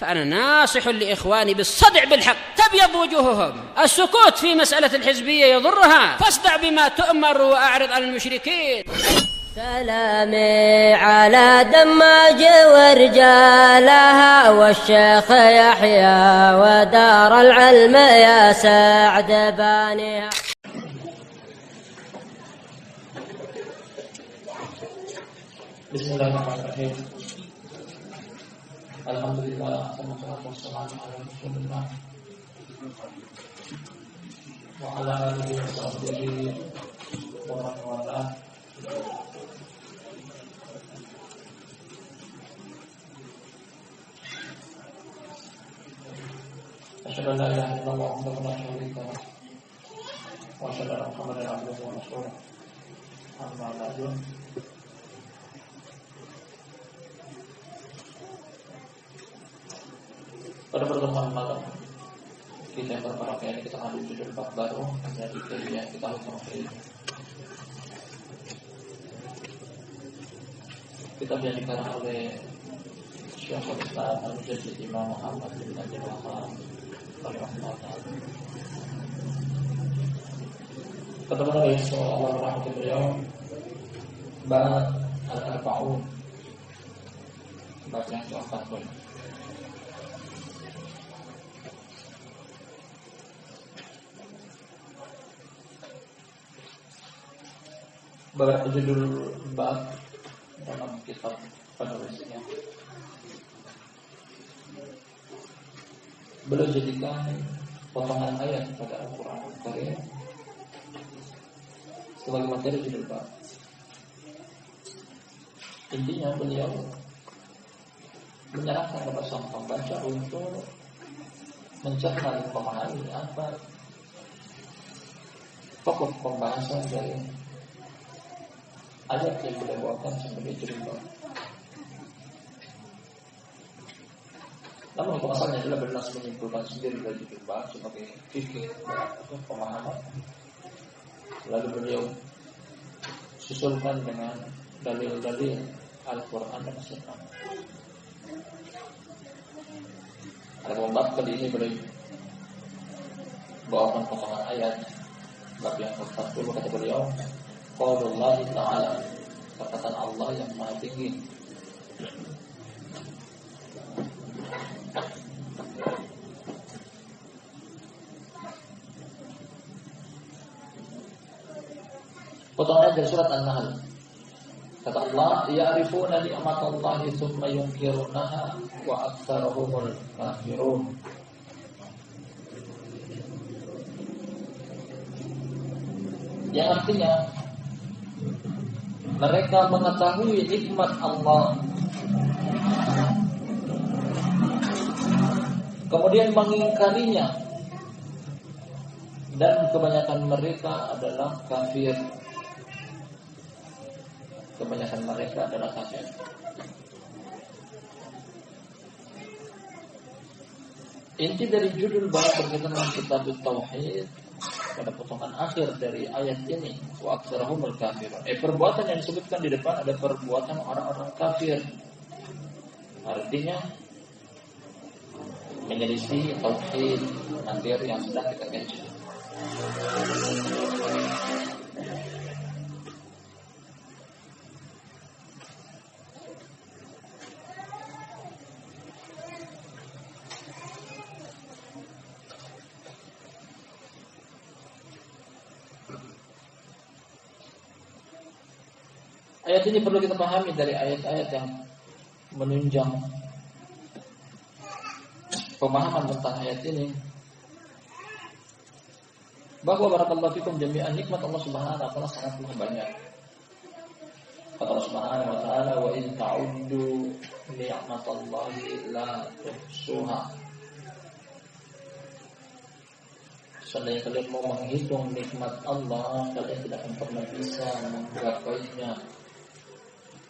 فأنا ناصح لإخواني بالصدع بالحق تبيض وجوههم. السكوت في مسألة الحزبية يضرها، فاصدع بما تؤمر وأعرض عن المشركين. سلامي على دماج ورجالها والشيخ يحيى ودار العلم يا سعد بانيها. Bismillahirrahmanirrahim. Alhamdulillah, wassalatu wassalamu ala Rasulillah wa ala alihi wa sahbihi wa man walah. Asyhadu an la ilaha illallah wahdahu la syarika lah wa asyhadu anna Muhammadan abduhu wa rasuluh. Amma ba'du. Pada pertemuan malam kita yang berbahagia ini kita ambil judul bab baru dari kajian kita Tauhid. Kitab yang dikarang oleh Syekhul Islam Al-Mujaddid Imam Muhammad bin Abdul Wahhab rahimahullah ta'ala. Kata Nabi sallallahu alaihi wasallam, bab al-arba'un, bab yang ke-40. Berjudul bab dalam kitab penulisnya. Beliau jadikan potongan ayat pada Al-Quran Al-Karim sebagai materi judul bab. Intinya beliau menyarankan kepada sang pembaca untuk mencerna dan memahami apa pokok pembahasan dari ayat yang beliau bawakan sebagai judul bab. Namun pemasalannya adalah beliau menyimpulkan sendiri dari judul bab sebagai fikih atau pemahaman. Lalu beliau susulkan dengan dalil-dalil Al-Quran dan Sunnah. Ada bab kali ini beliau bawakan potongan ayat bab yang ke-40 kata beliau, qaulullah ta'ala, perkataan Allah yang maha tinggi. Potongan dari surat An-Nahl. Kata Allah, ya'rifuna ni'matallahi tsumma yunkirunaha wa aktsaruhumul kafirun. Yang artinya mereka mengetahui nikmat Allah, kemudian mengingkarinya, dan kebanyakan mereka adalah kafir. Kebanyakan mereka adalah kafir. Inti dari judul bab berkaitan dengan kitab Tauhid pada potongan akhir dari ayat ini, wa aktsarahumul kafirun. Perbuatan yang disebutkan di depan ada perbuatan orang-orang kafir. Artinya menyelisih tauhid, materi yang sudah kita kaji. Ayat ini perlu kita pahami dari ayat-ayat yang menunjang pemahaman tentang ayat ini, bahwa barakallahu fikum jami'an nikmat Allah Subhanahu wa taala sangatlah banyak. Kata Allah Subhanahu wa taala, wa in ta'uddu ni'matallahi la tuhsuha. Seandainya kalian mau menghitung nikmat Allah, kalian tidak akan pernah bisa menggapainya,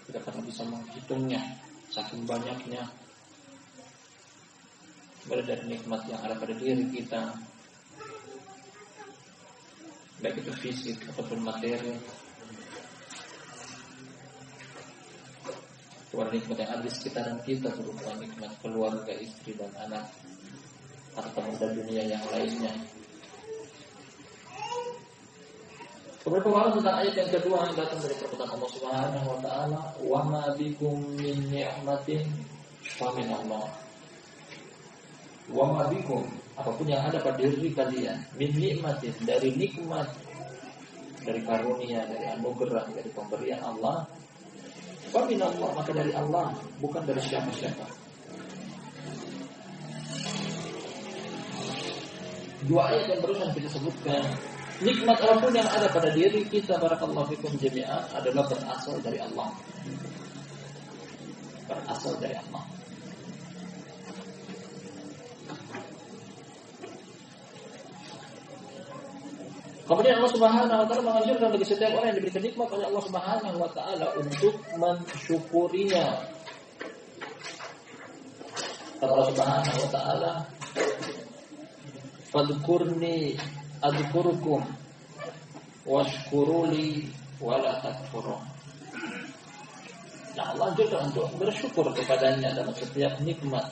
tidak pernah bisa menghitungnya, saking banyaknya. Dari nikmat yang ada pada diri kita, baik itu fisik ataupun materi. kepada nikmat yang ada di sekitaran kita, berupa nikmat keluarga, istri dan anak, harta benda dunia yang lainnya. Kemudian pemahaman tentang ayat yang kedua yang datang dari perkataan Allah Subhanahu wa taala, "Wa ma bikum min ni'matin fa min Allah." Wa ma bikum, apapun yang ada pada diri kalian, min ni'matin, dari nikmat, dari karunia, dari anugerah, dari pemberian Allah, fa min Allah, maka dari Allah, bukan dari siapa-siapa. Dua ayat yang barusan kita sebutkan, nikmat apapun yang ada pada diri kita, barakallahu fikum jami'an, adalah berasal dari Allah. Berasal dari Allah. Kemudian Allah Subhanahu wa taala menganjurkan bagi setiap orang yang diberikan nikmat oleh Allah Subhanahu wa taala untuk mensyukurinya. Kata Allah Subhanahu wa taala, "Fadhkurni adzkurukum washkuruli wala takfurun." Nah, Allah anjurkan untuk bersyukur kepadanya dalam setiap nikmat.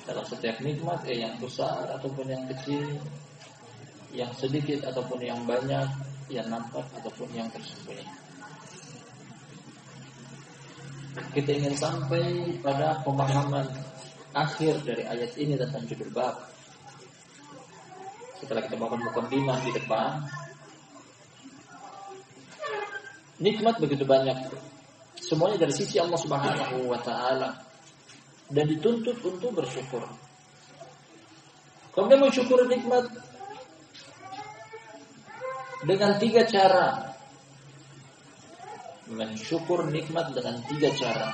Dalam setiap nikmat, yang besar ataupun yang kecil, yang sedikit ataupun yang banyak, yang nampak ataupun yang tersembunyi. Kita ingin sampai pada pemahaman akhir dari ayat ini tentang judul bab. Setelah kita melakukan mukadimah di depan, nikmat begitu banyak, semuanya dari sisi Allah Subhanahu wa taala, dan dituntut untuk bersyukur. Kemudian mensyukur nikmat dengan 3 cara. Mensyukur nikmat dengan 3 cara.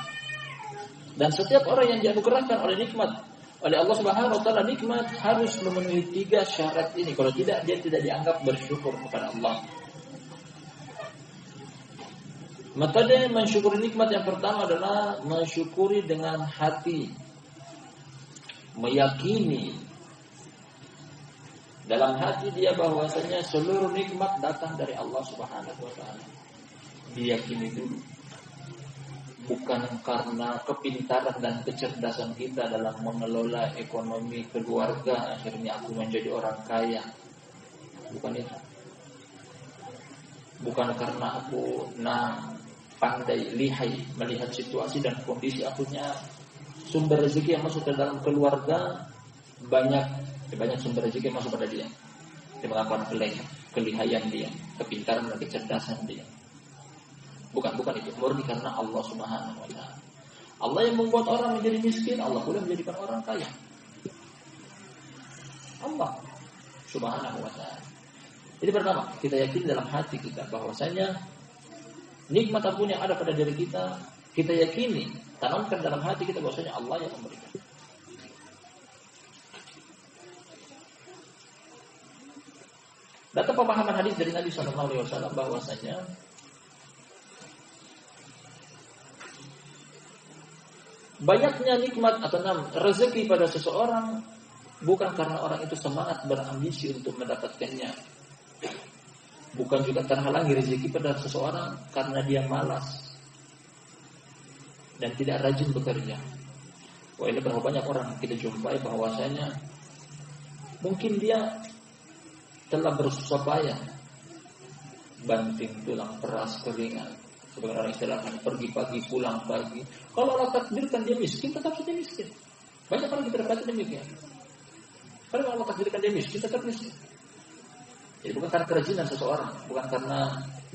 Dan setiap orang yang dianugerahkan oleh nikmat oleh Allah Subhanahu wa taala, nikmat harus memenuhi 3 syarat ini. Kalau tidak, dia tidak dianggap bersyukur kepada Allah. Metode mensyukuri nikmat yang pertama adalah mensyukuri dengan hati, meyakini dalam hati dia bahwasanya seluruh nikmat datang dari Allah Subhanahu wa taala. Diyakini dulu. Bukan karena kepintaran dan kecerdasan kita dalam mengelola ekonomi keluarga akhirnya aku menjadi orang kaya. Bukan itu. Bukan karena aku pandai lihai melihat situasi dan kondisi, aku punya sumber rezeki yang masuk ke dalam keluarga banyak sumber rezeki yang masuk pada dia. Dia melakukan kelihayan dia, kepintaran dan kecerdasan dia. Bukan itu, murni karena Allah Subhanahu wa taala. Allah yang membuat orang menjadi miskin, Allah pula menjadikan orang kaya. Allah Subhanahu wa taala. Jadi pertama, kita yakin dalam hati kita bahwasanya nikmat apapun yang ada pada diri kita, kita yakini, tanamkan dalam hati kita bahwasanya Allah yang memberikan. Datang pemahaman hadis dari Nabi sallallahu alaihi wasallam bahwasanya banyaknya nikmat atau rezeki pada seseorang bukan karena orang itu semangat berambisi untuk mendapatkannya. Bukan juga terhalangi rezeki pada seseorang karena dia malas dan tidak rajin bekerja. Wah, ini berapa banyak orang kita jumpai bahwasanya mungkin dia telah bersusah payah banting tulang peras keringat. Sebagian orang istilahkan pergi pagi pulang pagi. Kalau Allah takdirkan dia miskin, tetap saja miskin. Banyak orang kita dapati demikian. Kalau Allah takdirkan dia miskin, tetap miskin. Jadi bukan karena kerajinan seseorang, bukan karena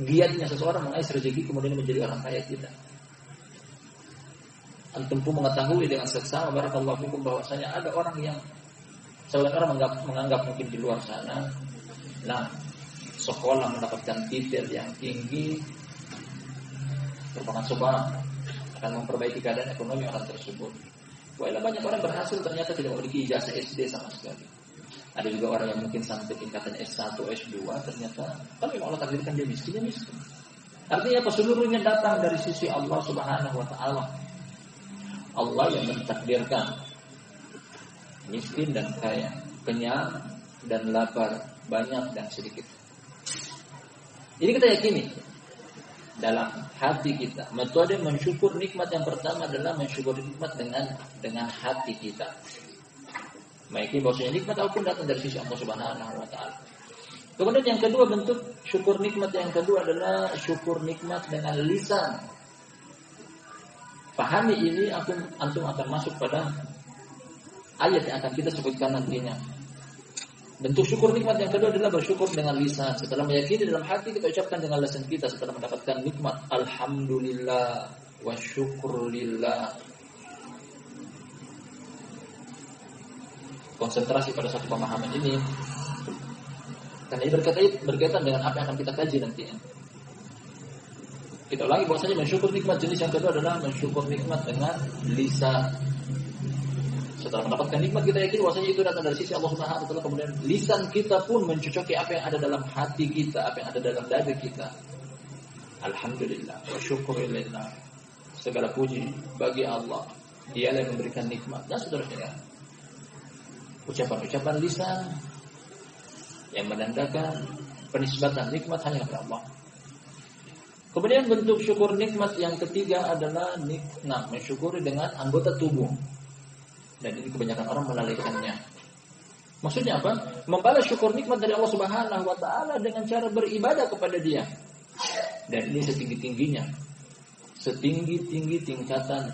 giatnya seseorang mengais rezeki kemudian menjadi orang kaya, tidak. Antum pun mengetahui dengan seksama barakallahu fikum bahwasanya ada orang yang sebagian orang menganggap mungkin di luar sana, sekolah mendapatkan titel yang tinggi merupakan sebab akan memperbaiki keadaan ekonomi orang tersebut. Wah, banyak orang berhasil ternyata tidak memiliki ijazah SD sama sekali. Ada juga orang yang mungkin sampai tingkatan S1, S2 ternyata tapi Allah takdirkan dia miskin, Artinya apa? Seluruhnya datang dari sisi Allah Subhanahu wa taala. Allah yang mentakdirkan miskin dan kaya, kenyang dan lapar, banyak dan sedikit. Ini kita yakini. dalam hati kita. Metode mensyukur nikmat yang pertama adalah mensyukur nikmat dengan hati kita. Meyakini bahwasanya nikmat apapun datang dari sisi Allah Subhanahu wa taala. Kemudian yang kedua, bentuk syukur nikmat yang kedua adalah syukur nikmat dengan lisan. Pahami ini, antum akan masuk pada ayat yang akan kita sebutkan nantinya. Bentuk syukur nikmat yang kedua adalah bersyukur dengan lisan. Setelah meyakini dalam hati, kita ucapkan dengan lisan kita setelah mendapatkan nikmat. Alhamdulillah wa syukurillah. Konsentrasi pada satu pemahaman ini, karena ini berkaitan dengan apa yang akan kita kaji nantinya. Kita ulangi bahwasanya mensyukur nikmat jenis yang kedua adalah mensyukur nikmat dengan lisan. Setelah mendapatkan nikmat, kita yakin bahwasanya itu datang dari sisi Allah Subhanahu wa taala. Kemudian lisan kita pun mencocoki apa yang ada dalam hati kita, apa yang ada dalam dada kita. Alhamdulillah wa syukurillah. Segala puji bagi Allah. Dialah yang memberikan nikmat dan seterusnya. Ucapan-ucapan lisan yang menandakan penisbatan nikmat hanya kepada Allah. Kemudian bentuk syukur nikmat yang ketiga adalah mensyukuri dengan anggota tubuh. Dan ini kebanyakan orang melalaikannya. Maksudnya apa? Membalas syukur nikmat dari Allah Subhanahu wa taala dengan cara beribadah kepada Dia. Dan ini setinggi-tingginya. Setinggi-tinggi tingkatan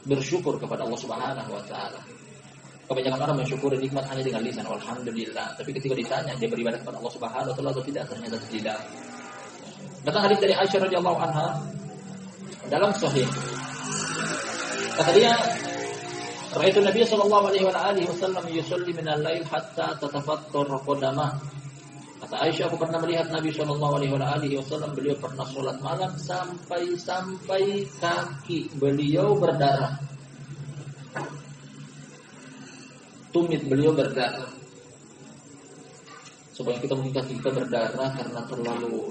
bersyukur kepada Allah Subhanahu wa taala. Kebanyakan orang mensyukuri nikmat hanya dengan lisan, alhamdulillah. Tapi ketika ditanya dia beribadah kepada Allah Subhanahu wa taala atau tidak, ternyata tidak. Datang hadis dari Aisyah radhiyallahu anha dalam sahih. Kata dia, "Ra'aitu Nabi sallallahu alaihi wasallam yusalli min al-lail hatta tatafattar qadamah." Kata Aisyah, aku pernah melihat Nabi sallallahu alaihi wasallam, beliau pernah salat malam sampai kaki beliau berdarah. Tumit beliau berdarah. Supaya kita mungkin kaki kita berdarah karena terlalu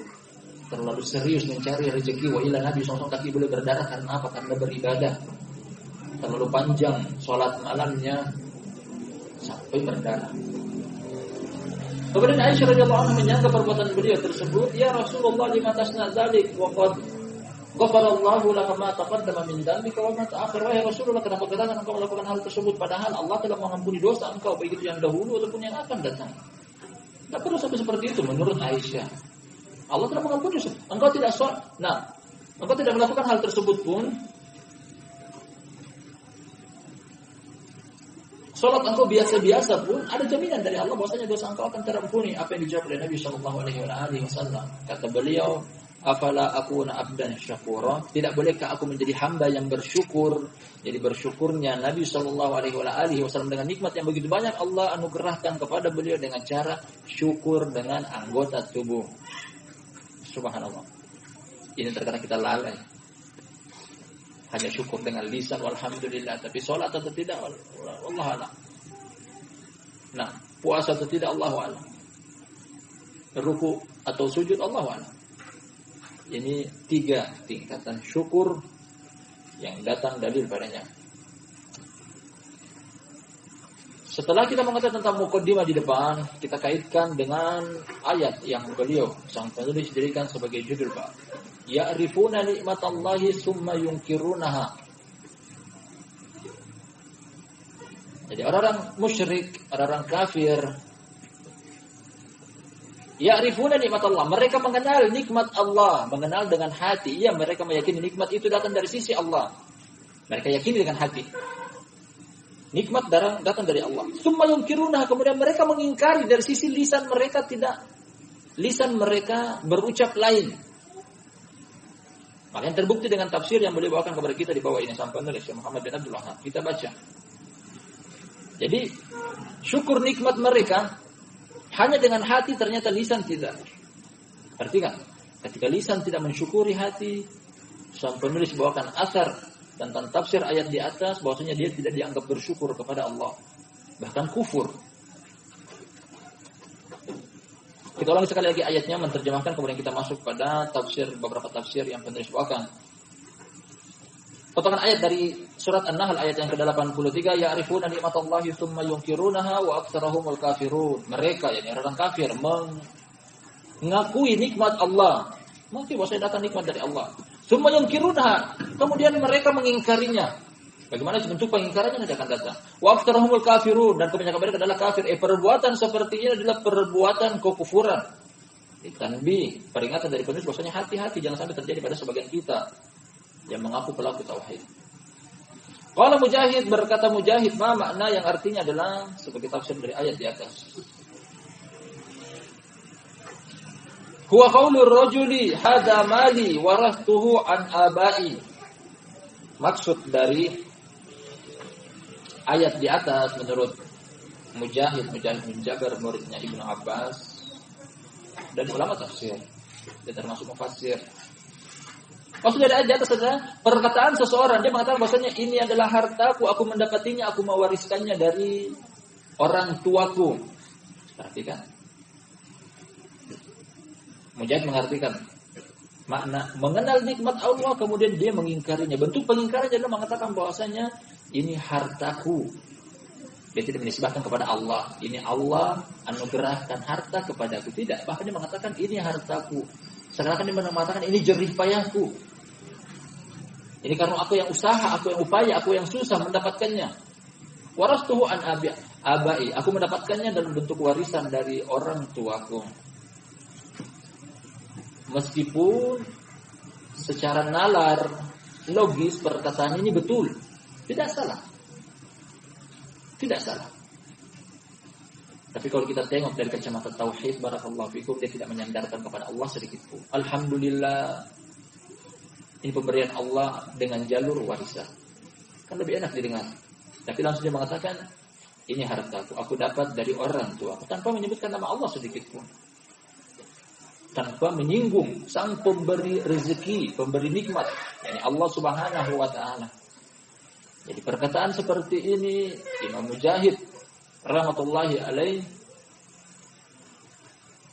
serius mencari rezeki. Wa ila Nabi SAW kaki beliau berdarah karena apa? Karena beribadah. Terlalu panjang sholat malamnya sampai berdarah. Kemudian Aisyah radhiyallahu anha menyangka perbuatan beliau tersebut, ya Rasulullah lima tasna dzalik wa qad ghafarallahu laka ma taqaddama min dzambika wa ma ta'akhkhara. Wahai Rasulullah, kenapa katakan engkau melakukan hal tersebut padahal Allah telah mengampuni dosa engkau baik itu yang dahulu ataupun yang akan datang. Tidak perlu sampai seperti itu menurut Aisyah. Allah telah mengampuni dosa. Engkau tidak engkau tidak melakukan hal tersebut pun, salat engkau biasa-biasa pun ada jaminan dari Allah bahwasanya dosa engkau akan terampuni. Apa yang dijawab oleh Nabi sallallahu alaihi wasallam? Kata beliau, "Afala akuna abdan syakura?" Tidak bolehkah aku menjadi hamba yang bersyukur? Jadi bersyukurnya Nabi sallallahu alaihi wasallam dengan nikmat yang begitu banyak Allah anugerahkan kepada beliau dengan cara syukur dengan anggota tubuh. Subhanallah. Ini terkadang kita lalai. Hanya syukur dengan lisan walhamdulillah, tapi salat atau tidak Allah a'lam. Puasa atau tidak Allah a'lam. Ruku atau sujud Allah a'lam. Ini 3 tingkatan syukur yang datang dalil padanya. Setelah kita mengatakan tentang muqaddimah di depan, kita kaitkan dengan ayat yang beliau sang penulis jadikan sebagai judul bab. Ya'rifuna nikmatallahi summa yunkirunaha. Jadi orang-orang musyrik, orang-orang kafir, ya'rifuna nikmatallah, mereka mengenal nikmat Allah, mengenal dengan hati. Iya, mereka meyakini nikmat itu datang dari sisi Allah. Mereka yakini dengan hati. Nikmat datang dari Allah. Summa yunkirunaha, kemudian mereka mengingkari dari sisi lisan mereka tidak. Lisan mereka berucap lain. Maka yang terbukti dengan tafsir yang beliau bawakan kepada kita di bawah ini sampai oleh Syekh Muhammad bin Abdul Wahhab. Kita baca. Jadi syukur nikmat mereka hanya dengan hati, ternyata lisan tidak. Perhatikan, ketika lisan tidak mensyukuri hati, sang penulis bawakan asar tentang tafsir ayat di atas bahwasanya dia tidak dianggap bersyukur kepada Allah, bahkan kufur. Kita ulangi sekali lagi ayatnya, menerjemahkan, kemudian kita masuk pada tafsir, beberapa tafsir yang penulis bawakan. Potongan ayat dari surat An-Nahl ayat yang ke-83, ya'rifuna nikmatallahi tsumma yunkirunaha wa aktsarahumul kafirun. Mereka, yakni orang kafir, mengakui nikmat Allah, Mungkin bahwa saya datang nikmat dari Allah. Summa yunkirunha, kemudian mereka mengingkarinya. Bagaimana bentuk pengingkarannya nanti akan datang. Wa aktsarahumul kafirun, dan kebanyakan mereka adalah kafir. Perbuatan seperti ini adalah perbuatan kekufuran. Tanbih, peringatan dari penulis bahwasanya hati-hati jangan sampai terjadi pada sebagian kita yang mengaku pelaku tauhid. Qala Mujahid, berkata Mujahid, ma makna yang artinya adalah sebagai tafsir dari ayat di atas. Huwa qaulur rajuli hadza mali warastuhu an abai. Maksud dari ayat di atas menurut Mujahid bin Jabir muridnya Ibnu Abbas dan ulama tafsir dan termasuk mufassir. Maksud dari ayat di atas adalah perkataan seseorang, dia mengatakan bahwasanya ini adalah hartaku, aku mendapatinya, aku mewariskannya dari orang tuaku. Perhatikan. Mujahid mengartikan makna mengenal nikmat Allah kemudian dia mengingkarinya. Bentuk pengingkarannya adalah mengatakan bahwasanya ini hartaku. Dia tidak menisbahkan kepada Allah. Ini Allah anugerahkan harta kepadaku. Tidak, bahkan dia mengatakan ini hartaku. Seakan-akan dia mengatakan ini jerih payahku. Ini karena aku yang usaha, aku yang upaya, aku yang susah mendapatkannya. Warastuhu an abai. Aku mendapatkannya dalam bentuk warisan dari orang tuaku. Meskipun secara nalar, logis perkataan ini betul. Tidak salah. Tidak salah. Tapi kalau kita tengok dari kacamata tauhid, barakallahu fikum, dia tidak menyandarkan kepada Allah sedikit pun. Alhamdulillah, ini pemberian Allah dengan jalur warisan. Kan lebih enak didengar. Tapi langsung dia mengatakan, ini hartaku, aku dapat dari orang tuaku, tanpa menyebutkan nama Allah sedikit pun. Tanpa menyinggung sang pemberi rezeki, pemberi nikmat, yakni Allah Subhanahu wa taala. Jadi perkataan seperti ini Imam Mujahid rahmatullahi alaih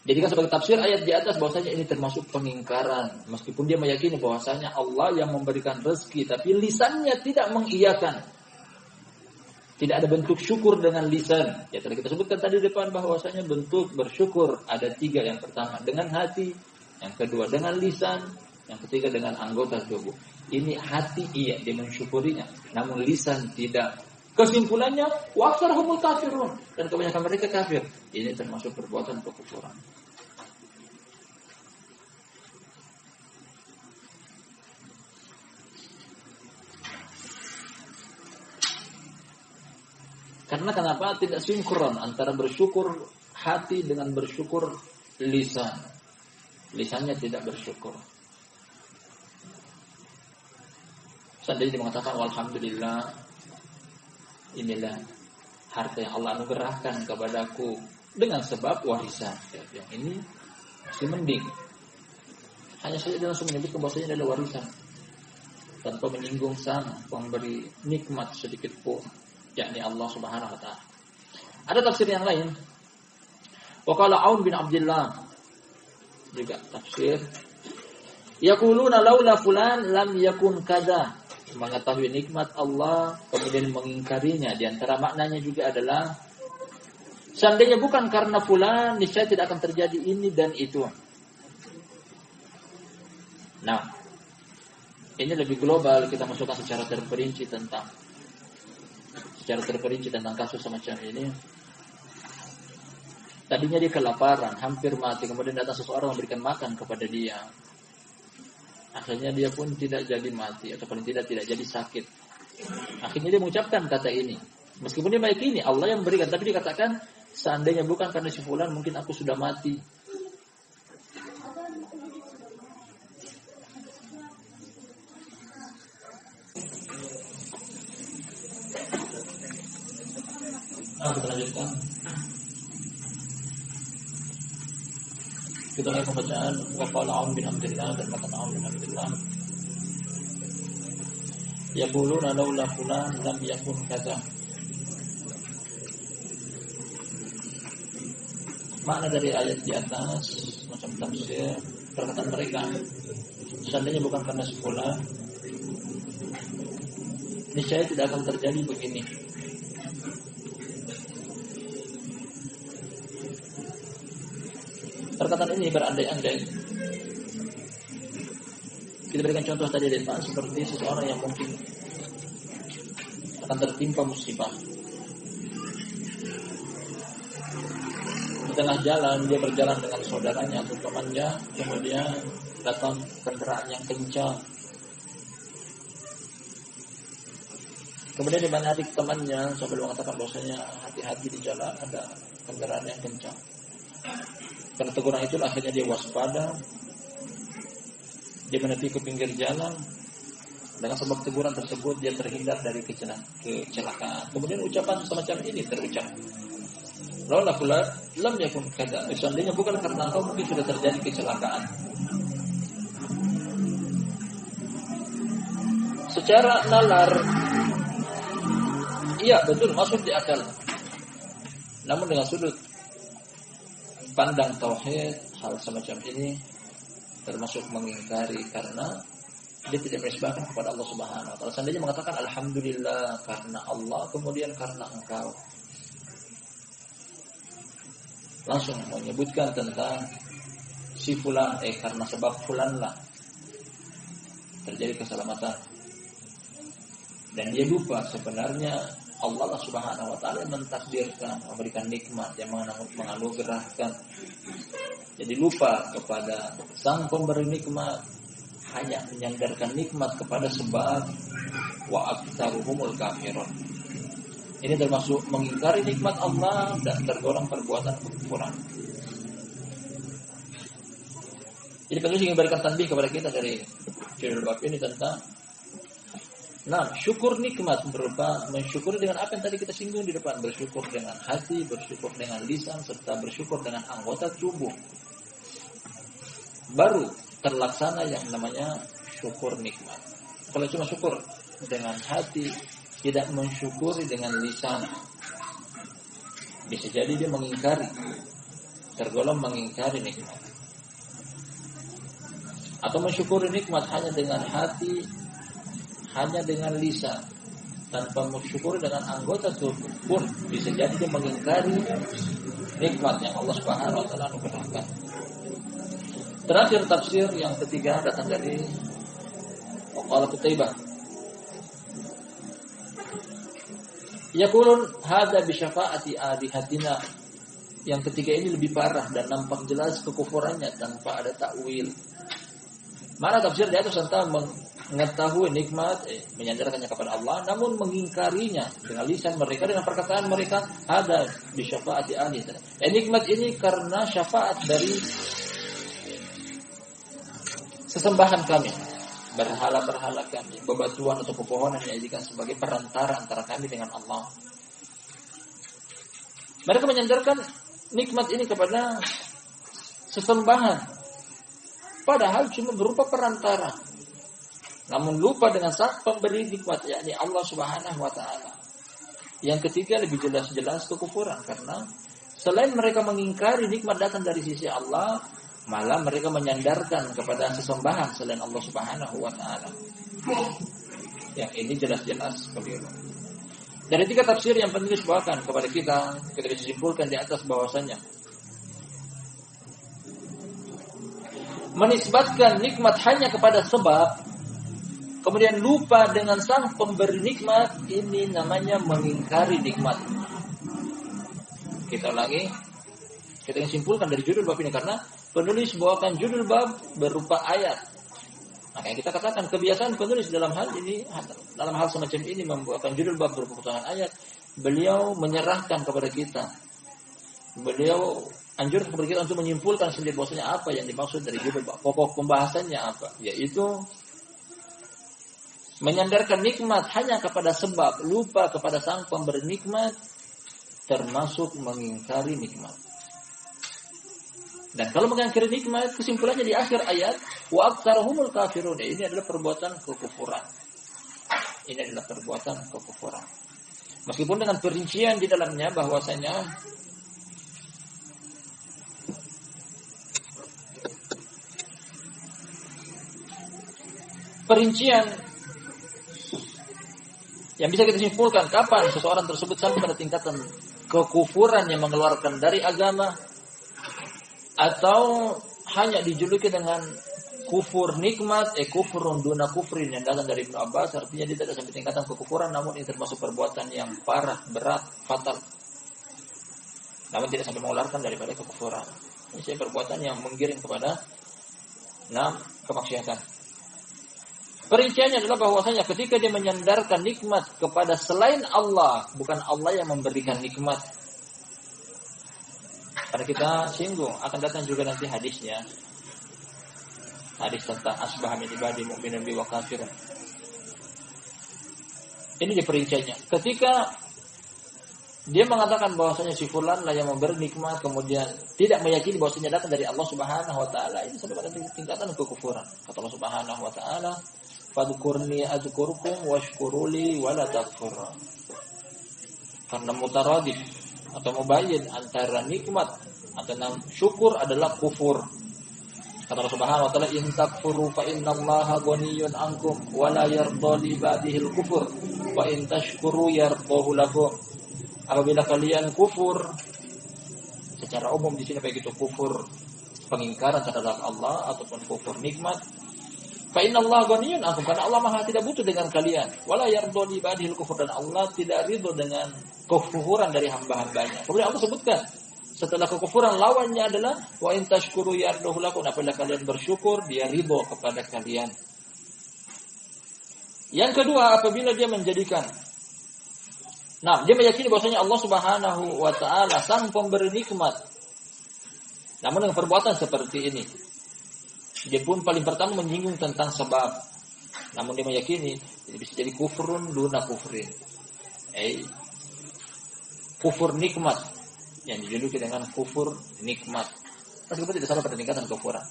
jadikan sebagai tafsir ayat di atas bahwasanya ini termasuk pengingkaran, meskipun dia meyakini bahwasanya Allah yang memberikan rezeki, tapi lisannya tidak mengiyakan. Tidak ada bentuk syukur dengan lisan. Ya, tadi kita sebutkan tadi di depan bahwasanya bentuk bersyukur ada 3. Yang pertama dengan hati, yang kedua dengan lisan, yang ketiga dengan anggota tubuh. Ini hati iya dia mensyukurinya, namun lisan tidak. Kesimpulannya wa aktsarhumul kafirun, dan kebanyakan mereka kafir. Ini termasuk perbuatan kekufuran. Karena kenapa tidak sinkron antara bersyukur hati dengan bersyukur lisan. Lisannya tidak bersyukur. Seandainya dia mengatakan alhamdulillah, inilah harta yang Allah anugerahkan kepadaku dengan sebab warisan. Yang ini masih mending. Hanya saja dia langsung menyebutkan bahwasanya adalah warisan tanpa menyinggung sang pemberi nikmat sedikit pun, yakni Allah Subhanahu wa taala. Ada tafsir yang lain. Wa qala Aun bin Abdullah, juga tafsir, yaquluna laula fulan lam yakun kada. Mengetahui nikmat Allah kemudian mengingkarinya, di antara maknanya juga adalah seandainya bukan karena fulan niscaya tidak akan terjadi ini dan itu. Nah, ini lebih global, kita masukkan secara terperinci tentang kasus semacam ini. Tadinya dia kelaparan, hampir mati, kemudian datang seseorang memberikan makan kepada dia. Akhirnya dia pun tidak jadi mati, atau paling tidak jadi sakit. Akhirnya dia mengucapkan kata ini. Meskipun dia meyakini Allah yang memberikan, tapi dia katakan, seandainya bukan karena si fulan, mungkin aku sudah mati. Kita lanjutkan. Kita lihat pembacaan waqala Aun bin Abdullah dan kata Aun bin Abdullah. Yaquluna laula fulan lam yakun kadza. Makna dari ayat di atas macam tafsir perkataan mereka, seandainya bukan karena si fulan, niscaya tidak akan terjadi begini. Perkataan ini berandai-andai. Kita berikan contoh tadi depan seperti seseorang yang mungkin akan tertimpa musibah. Di tengah jalan dia berjalan dengan saudaranya atau temannya, kemudian datang kendaraan yang kencang. Kemudian dia menarik temannya sambil mengatakan bahwasanya hati-hati di jalan ada kendaraan yang kencang. Karena teguran itu akhirnya dia waspada. Dia menepi ke pinggir jalan. Dengan sebab teguran tersebut dia terhindar dari kecelakaan. Kemudian ucapan semacam ini terucap. Laula fulan lam yakun kada. Seandainya bukan karena engkau mungkin sudah terjadi kecelakaan. Secara nalar, iya betul masuk di akal. Namun dengan sudut pandang tauhid, hal semacam ini termasuk mengingkari karena dia tidak menisbahkan kepada Allah Subhanahu wa taala. Seandainya mengatakan alhamdulillah karena Allah, kemudian karena engkau, langsung menyebutkan tentang si fulan, karena sebab fulanlah terjadi keselamatan. Dan dia lupa sebenarnya Allah Subhanahu wa taala mentakdirkan, memberikan nikmat, yang menganugerahkan. Jadi lupa kepada sang pemberi nikmat, hanya menyandarkan nikmat kepada sebab, wa aktsaruhumul kafirun. Ini termasuk mengingkari nikmat Allah dan tergolong perbuatan kekufuran. Jadi penulis ingin memberikan tanbih kepada kita dari judul bab ini tentang syukur nikmat berupa mensyukuri dengan apa yang tadi kita singgung di depan. Bersyukur dengan hati, bersyukur dengan lisan, serta bersyukur dengan anggota tubuh. Baru terlaksana yang namanya syukur nikmat. Kalau cuma syukur dengan hati, tidak mensyukuri dengan lisan, bisa jadi dia mengingkari, tergolong mengingkari nikmat. Atau mensyukuri nikmat hanya dengan hati, hanya dengan lisan, tanpa mensyukuri dengan anggota tubuh pun bisa jadi dia mengingkari nikmat yang Allah Subhanahu wa taala anugerahkan. Terakhir tafsir yang ketiga datang dari Qala Qutaibah. Yaqulun hadza bi syafaati alihatina. Yang ketiga ini lebih parah dan nampak jelas kekufurannya tanpa ada takwil. Mana tafsir di atas tentang mengetahui nikmat, menyandarkannya kepada Allah, namun mengingkarinya dengan lisan mereka, dengan perkataan mereka, ada bi syafaati alihatina. Nikmat ini karena syafaat dari sesembahan kami, berhala-berhala kami, bebatuan atau pepohonan yang dijadikan sebagai perantara antara kami dengan Allah. Mereka menyandarkan nikmat ini kepada sesembahan, padahal cuma berupa perantara. Namun lupa dengan sang pemberi nikmat, yakni Allah Subhanahu wa taala. Yang ketiga lebih jelas-jelas kekufuran, karena selain mereka mengingkari nikmat datang dari sisi Allah, malah mereka menyandarkan kepada sesembahan selain Allah Subhanahu wa taala. Yang ini jelas-jelas keliru. Dari tiga tafsir yang penulis bawakan kepada kita bisa simpulkan di atas bahwasanya menisbatkan nikmat hanya kepada sebab, kemudian lupa dengan sang pemberi nikmat, ini namanya mengingkari nikmat. Kita ulangi, kita ingin simpulkan dari judul bab ini karena penulis bawakan judul bab berupa ayat. Makanya kita katakan kebiasaan penulis dalam hal ini, dalam hal semacam ini membawakan judul bab berupa potongan ayat. Beliau menyerahkan kepada kita, beliau anjurkan kepada kita untuk menyimpulkan sendiri bahwasanya apa yang dimaksud dari judul bab. Pokok pembahasannya apa? Yaitu menyandarkan nikmat hanya kepada sebab, lupa kepada sang pemberi nikmat, termasuk mengingkari nikmat. Dan kalau mengingkari nikmat, kesimpulannya di akhir ayat, wa aktsaruhumul kafirun. Ini adalah perbuatan kekufuran. Ini adalah perbuatan kekufuran. Meskipun dengan perincian di dalamnya bahwasanya perincian yang bisa kita simpulkan kapan seseorang tersebut sampai pada tingkatan kekufuran yang mengeluarkan dari agama, atau hanya dijuluki dengan kufur nikmat, kufrun duna kufrin yang datang dari Ibnu Abbas, artinya dia tidak sampai tingkatan kekufuran, namun ini termasuk perbuatan yang parah, berat, fatal. Namun tidak sampai mengeluarkan daripada kekufuran. Ini perbuatan yang menggiring kepada kemaksiatan. Perinciannya adalah bahwasanya ketika dia menyandarkan nikmat kepada selain Allah, bukan Allah yang memberikan nikmat. Karena kita singgung, akan datang juga nanti hadisnya. Hadis tentang asbaha min ibadi mu'minun bi wa kafirun. Ini diperinciannya. Ketika dia mengatakan bahwasanya si fulan lah yang memberi nikmat, kemudian tidak meyakini bahwasanya datang dari Allah Subhanahu wa taala, ini sampai pada tingkatan kekufuran. Kata Allah Subhanahu wa taala, "Fadhkurni adzkurkum washkuruli wa la takfurun." Karena mutaradif atau mubayyin antara nikmat atau syukur adalah kufur. Kata Allah Subhanahu wa taala, "In takfuru fa innallaha ghaniyyun 'ankum wa la yarda li ba'dihil kufur wa in tashkuru yardahu lakum." Apabila kalian kufur, secara umum di sini baik itu kufur pengingkaran terhadap Allah ataupun kufur nikmat, fa innallaha ghaniyyun 'ankum, karena Allah Maha tidak butuh dengan kalian, wa la yarda li ba'dihil kufur, dan Allah tidak ridho dengan kekufuran dari hamba-hambanya. Kemudian Allah sebutkan setelah kekufuran lawannya adalah wa in tashkuru yardahu lakum, apabila kalian bersyukur dia ridho kepada kalian. Yang kedua, apabila dia menjadikan dia meyakini bahwasanya Allah Subhanahu wa taala sang pemberi nikmat. Namun dengan perbuatan seperti ini, dia pun paling pertama menyinggung tentang sebab. Namun dia meyakini ini bisa jadi kufrun duna kufrin. Kufur nikmat yang dijuluki dengan kufur nikmat. Meskipun tidak sampai pada tingkatan kekufuran.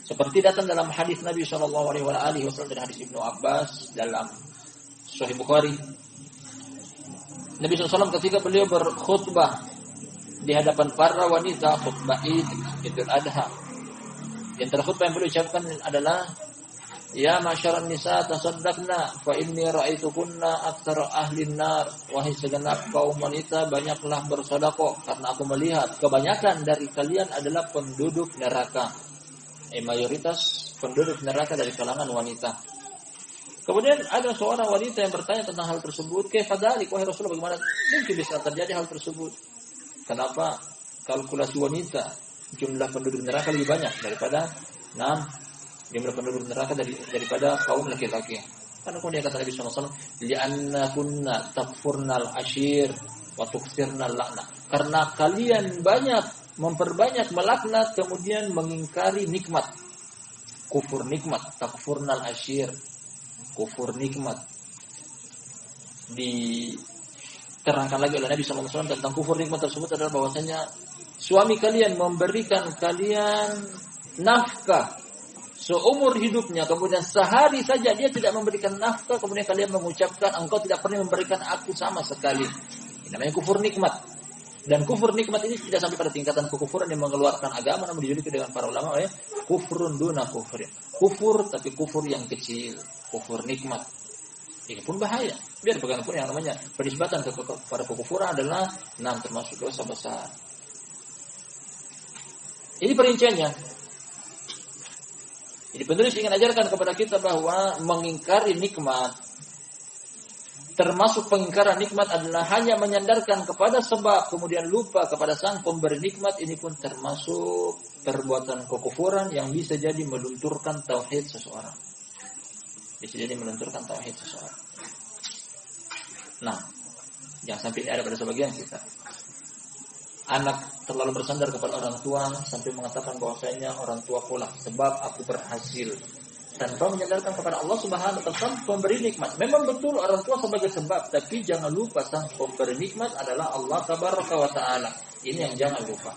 Seperti datang dalam hadis Nabi sallallahu alaihi wasallam dari hadis Ibnu Abbas dalam Sahih Bukhari. Nabi SAW ketika beliau berkhutbah di hadapan para wanita, khutbah Idul Adha, yang terkhutbah yang beliau ucapkan adalah, "Ya ma'syaran nisa tasaddaqna fa inni ra'aitukunna aktsara ahlin nar." Wahai segenap kaum wanita, banyaklah bersedekah karena aku melihat kebanyakan dari kalian adalah penduduk neraka. Mayoritas penduduk neraka dari kalangan wanita. Kemudian ada seorang wanita yang bertanya tentang hal tersebut, "Kaifa dzalik, wahai Rasulullah, bagaimana mungkin bisa terjadi hal tersebut? Kenapa kalkulasi wanita jumlah penduduk neraka lebih banyak daripada jumlah penduduk neraka daripada kaum laki-laki?" Karena kemudian kata Nabi SAW, "Li'anna kunna takfurnal ashir wa tukthirnal la'na." Karena kalian banyak memperbanyak melaknat kemudian mengingkari nikmat. Kufur nikmat, takfurnal ashir, kufur nikmat. Diterangkan lagi oleh Nabi SAW tentang kufur nikmat tersebut adalah bahwasanya suami kalian memberikan kalian nafkah seumur hidupnya, kemudian sehari saja dia tidak memberikan nafkah, kemudian kalian mengucapkan, "Engkau tidak pernah memberikan aku sama sekali." Ini namanya kufur nikmat. Dan kufur nikmat ini tidak sampai pada tingkatan kekufuran yang mengeluarkan agama, namun dijuluki dengan para ulama kufrun duna kufrin. Kufur tapi kufur yang kecil, kufur nikmat. Ini pun bahaya. Biar bagaimanapun yang namanya penisbatan kepada kekufuran adalah termasuk dosa besar. Ini perinciannya. Jadi penulis ingin ajarkan kepada kita bahwa mengingkari nikmat, termasuk pengingkaran nikmat adalah hanya menyandarkan kepada sebab kemudian lupa kepada sang pemberi nikmat. Ini pun termasuk perbuatan kekufuran yang bisa jadi melunturkan tauhid seseorang. Bisa jadi melunturkan tauhid seseorang. Jangan sampai ada pada sebagian kita. Anak terlalu bersandar kepada orang tua sampai mengatakan bahwasanya orang tua pula sebab aku berhasil, tanpa menyandarkan kepada Allah Subhanahu wa taala pemberi nikmat. Memang betul orang tua sebagai sebab, tapi jangan lupa sang pemberi nikmat adalah Allah Tabaraka wa taala. Ini yang jangan lupa.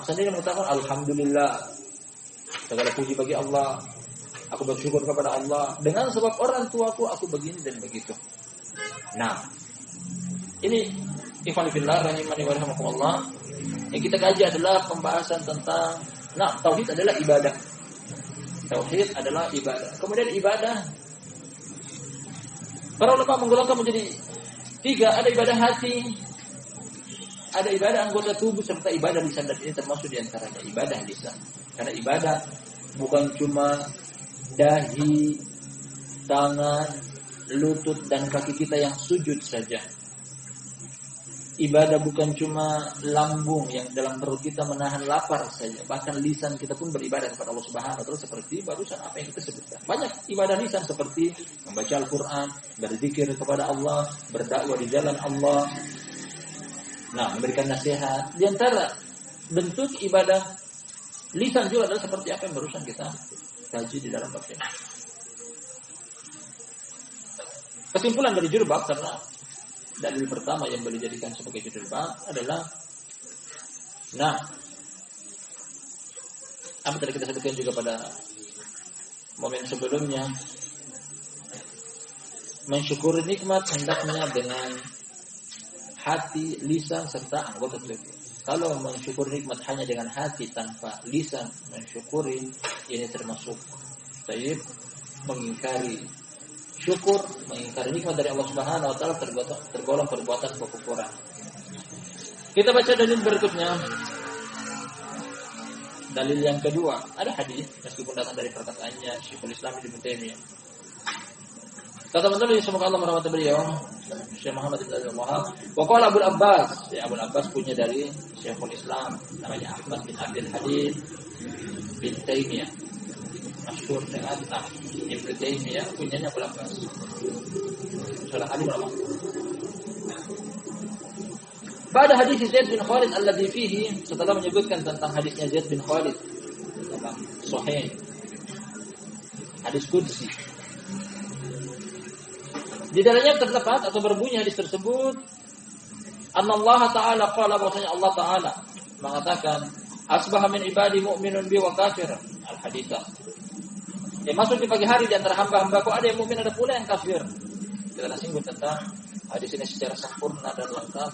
Sendiri mengatakan alhamdulillah, segala puji bagi Allah, aku bersyukur kepada Allah dengan sebab orang tuaku aku begini dan begitu. Ini ikhwan fillah rahimani wa rahimakumullah, yang kita kaji adalah pembahasan tentang tauhid adalah ibadah. Tauhid adalah ibadah. Kemudian ibadah, para ulama menggolongkan menjadi 3. Ada ibadah hati, ada ibadah anggota tubuh, serta ibadah lisan. Dan ini termasuk diantaranya ibadah lisan. Karena ibadah bukan cuma dahi, tangan, lutut dan kaki kita yang sujud saja. Ibadah bukan cuma lambung yang dalam perut kita menahan lapar saja, bahkan lisan kita pun beribadah kepada Allah Subhanahu wa taala seperti barusan apa yang kita sebutkan. Banyak ibadah lisan seperti membaca Al-Qur'an, berzikir kepada Allah, berdakwah di jalan Allah. Nah, memberikan nasihat. Di antara bentuk ibadah lisan juga adalah seperti apa yang barusan kita kaji di dalam bab ini. Kesimpulan dari judul bab, karena dalil pertama yang boleh dijadikan sebagai judul bab adalah, nah, apa tadi kita sebutkan juga pada momen sebelumnya, mensyukuri nikmat hendaknya dengan hati, lisan serta anggota tubuh. Kalau mensyukuri nikmat hanya dengan hati tanpa lisan mensyukuri, ini termasuk tayyib, mengingkari syukur, mengingkari nikmat dari Allah Subhanahu wa taala, tergolong perbuatan kekufuran. Kita baca dalil berikutnya. Dalil yang kedua, ada hadis meskipun datang dari perkataannya Syekhul Islam Ibnu Taimiyah. Kata penulis, semoga Allah merahmati beliau, Syekh Muhammad bin Abdul Wahhab, wa qala Abu Abbas, ya Abu Abbas punya dari Syekhul Islam namanya Ahmad bin Abdul Hadid bin Taimiyah. Masyhur dengan Ibnu Taimiyah, punyanya Abu Abbas. Salah alim ulama. Pada hadis Zaid bin Khalid alladhi fihi, setelah menyebutkan tentang hadisnya Zaid bin Khalid tentang sahih, hadis qudsi. Di dalamnya terdapat atau berbunyi hadis tersebut, Anallaha ta'ala qala, bahwasanya Allah Ta'ala mengatakan, asbaha min ibadi mu'minun bi wa kafir. Al-haditsah. Ya, masuk di pagi hari di antara hamba-hambaku ada yang mukmin, ada pula yang kafir. Kita akan singgung tentang hadis ini secara sempurna dan lengkap.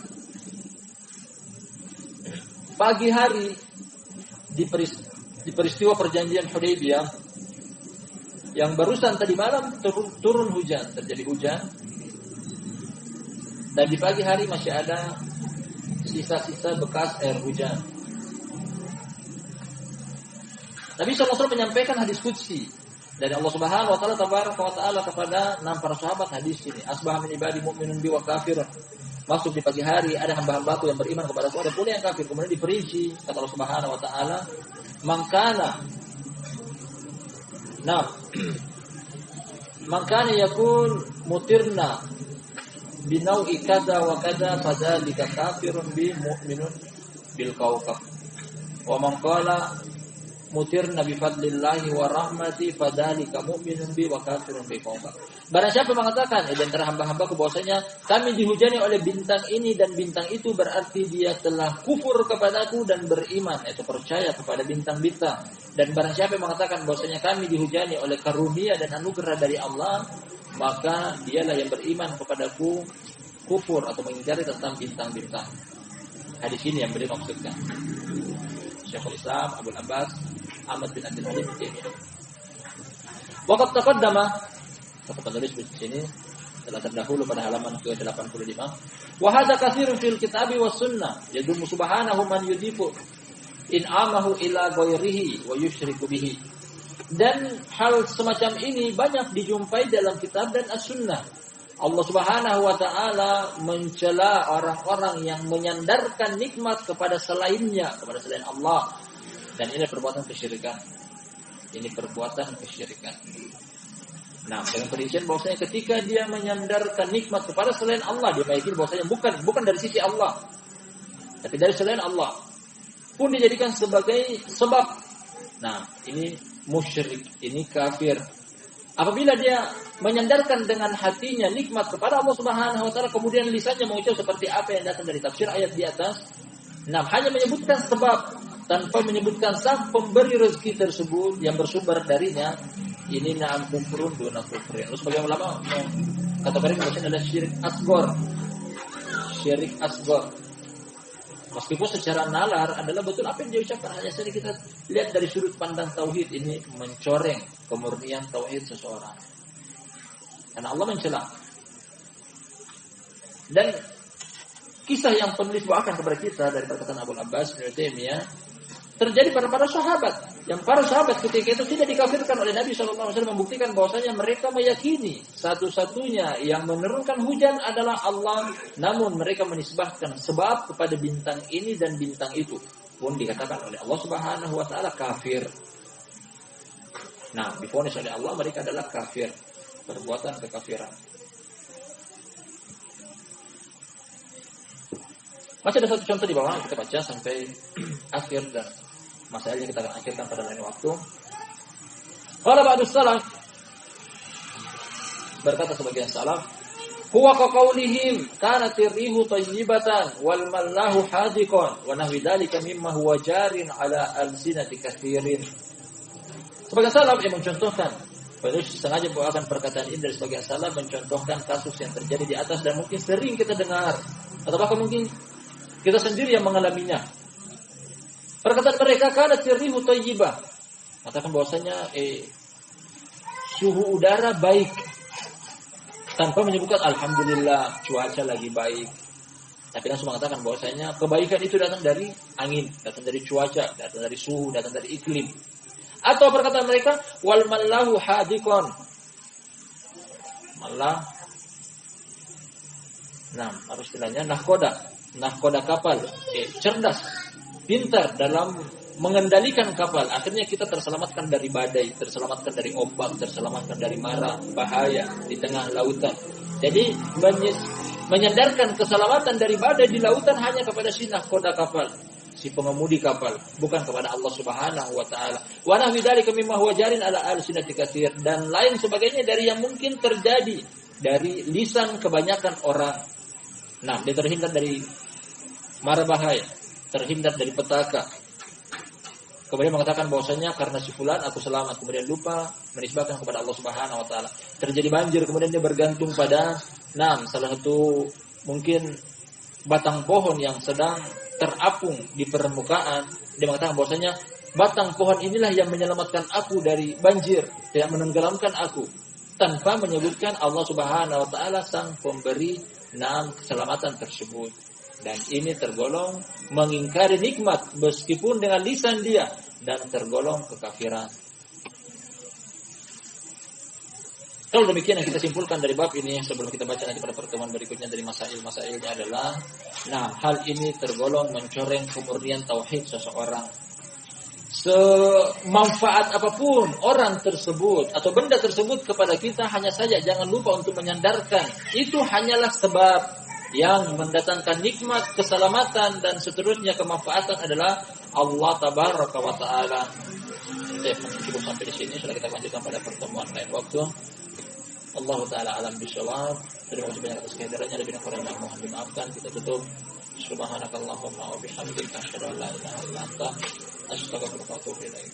Pagi hari di peristiwa perjanjian Hudaybiyah, yang barusan tadi malam turun hujan, terjadi hujan, dan di pagi hari masih ada sisa-sisa bekas air hujan. Nabi SAW menyampaikan hadis qudsi dari Allah Subhanahu wa taala tabaraka wa taala kepada 6 para sahabat. Hadis ini, asbaha min ibadi mu'minun bi wa kafirun. Masuk di pagi hari ada hamba-hambaku yang beriman kepadaku, ada pula yang kafir. Kemudian diperinci kata Allah Subhanahu wa taala, Mangkana yakun mutirna binau'i kada wa kada fadzalika kafirun bi mu'minun bil kawkab. Wa man qala mutirna bi fadlillahi wa rahmati fadzalika mu'minun bi wa kafirun bi kawkab. Barang siapa mengatakan di antara hamba-hambaku bahwasanya kami dihujani oleh bintang ini dan bintang itu, berarti dia telah kufur kepadaku dan beriman, yaitu percaya kepada bintang-bintang. Dan barang siapa yang mengatakan bahwasanya kami dihujani oleh karunia dan anugerah dari Allah, maka dialah yang beriman kepadaku, kufur atau mengingkari tentang bintang-bintang. Hadis ini yang beliau maksudkan. Syekhul Islam Abu Abbas Ahmad bin Abdul Halim bin Taimiyah. Waqad taqaddama, kata penulis di sini telah terdahulu pada halaman ke-85. Wa hadza katsirun fil kitabi was sunnah, yadum subhanahu man yudifu in'amahu ila ghairihi wa yusyriku bihi. Dan hal semacam ini banyak dijumpai dalam kitab dan as-sunnah. Allah Subhanahu wa taala mencela orang-orang yang menyandarkan nikmat kepada selainnya, kepada selain Allah. Dan ini perbuatan kesyirikan. Ini perbuatan kesyirikan. Nah, dengan perincian bahwasanya ketika dia menyandarkan nikmat kepada selain Allah, dia meyakini bahwasanya bukan dari sisi Allah, tapi dari selain Allah, pun dijadikan sebagai sebab. Nah, ini musyrik, ini kafir. Apabila dia menyandarkan dengan hatinya nikmat kepada Allah Subhanahu wa taala, kemudian lisannya mengucap seperti apa yang datang dari tafsir ayat di atas, nah, hanya menyebutkan sebab tanpa menyebutkan sang pemberi rezeki tersebut yang bersumber darinya, ini na'am kufrun duna kufrin. Terus sebagian ulama kategori bahwasanya adalah syirik asghar. Syirik asghar. Meskipun secara nalar adalah betul apa yang dia ucapkan, hanya saja kita lihat dari sudut pandang tauhid, ini mencoreng kemurnian tauhid seseorang. Karena Allah mencela. Dan kisah yang penulis bawakan kepada kita dari perkataan Abu Abbas bin Taimiyah, terjadi pada para sahabat. Yang para sahabat ketika itu tidak dikafirkan oleh Nabi SAW, membuktikan bahwasanya mereka meyakini satu-satunya yang menurunkan hujan adalah Allah. Namun mereka menisbahkan sebab kepada bintang ini dan bintang itu. Pun dikatakan oleh Allah Subhanahu wa taala kafir. Nah, divonis oleh Allah mereka adalah kafir, perbuatan kekafiran. Masih ada satu contoh di bawah, kita baca sampai akhir dan masalahnya kita akan akhirkan pada lain waktu. Qala ba'du salaf, berkata sebagian salaf, huwa kaqaulihim kanat rihu tayyibatan wal mallahu hadiqan wa nahwi dzalika mimma huwa jarin ala alsinati katsirin. Sebagian salaf yang mencontohkan, penulis sengaja bawakan perkataan ini dari sebagian salaf mencontohkan kasus yang terjadi di atas dan mungkin sering kita dengar atau bahkan mungkin kita sendiri yang mengalaminya. Perkataan mereka kanat rihu tayyibah, katakan bahwasanya suhu udara baik tanpa menyebutkan alhamdulillah cuaca lagi baik. Tapi langsung mengatakan bahwasanya kebaikan itu datang dari angin, datang dari cuaca, datang dari suhu, datang dari iklim. Atau perkataan mereka wal mallahu hadiqan. Malah harus istilahnya nahkoda kapal, cerdas, pintar dalam mengendalikan kapal. Akhirnya kita terselamatkan dari badai, terselamatkan dari ombak, terselamatkan dari mara bahaya di tengah lautan. Jadi menyandarkan keselamatan dari badai di lautan hanya kepada si nahkoda kapal, si pengemudi kapal, bukan kepada Allah Subhanahu wa taala. Wa nahwi dzalika mimma huwa jarin ala alsinati katsir, dan lain sebagainya dari yang mungkin terjadi dari lisan kebanyakan orang. Nah, dia terhindar dari mara bahaya, terhindar dari petaka. Kemudian mengatakan bahwasanya karena si fulan aku selamat, kemudian lupa menisbahkan kepada Allah Subhanahu wa taala. Terjadi banjir, kemudian dia bergantung pada salah satu mungkin batang pohon yang sedang terapung di permukaan. Dia mengatakan bahwasanya batang pohon inilah yang menyelamatkan aku dari banjir, yang menenggelamkan aku, tanpa menyebutkan Allah Subhanahu wa taala sang pemberi keselamatan tersebut. Dan ini tergolong mengingkari nikmat meskipun dengan lisan dia, dan tergolong kekafiran. Kalau demikian yang kita simpulkan dari bab ini, sebelum kita baca nanti pada pertemuan berikutnya dari masail-masailnya adalah, hal ini tergolong mencoreng kemurnian tauhid seseorang. Semanfaat apapun orang tersebut atau benda tersebut kepada kita, hanya saja jangan lupa untuk menyandarkan itu hanyalah sebab. Yang mendatangkan nikmat, keselamatan dan seterusnya kemanfaatan adalah Allah Tabaraka wa Ta'ala. Cukup sampai di sini, sudah kita lanjutkan pada pertemuan lain waktu. Allah Ta'ala alam bisawab. Terima kasih banyak atas kehadirannya, lebih kurang yang mohon dimaafkan. Kita tutup. Subhanakallahumma wa bihamdika asyhadu an la ilaha illa anta astaghfiruka wa atubu ilaik.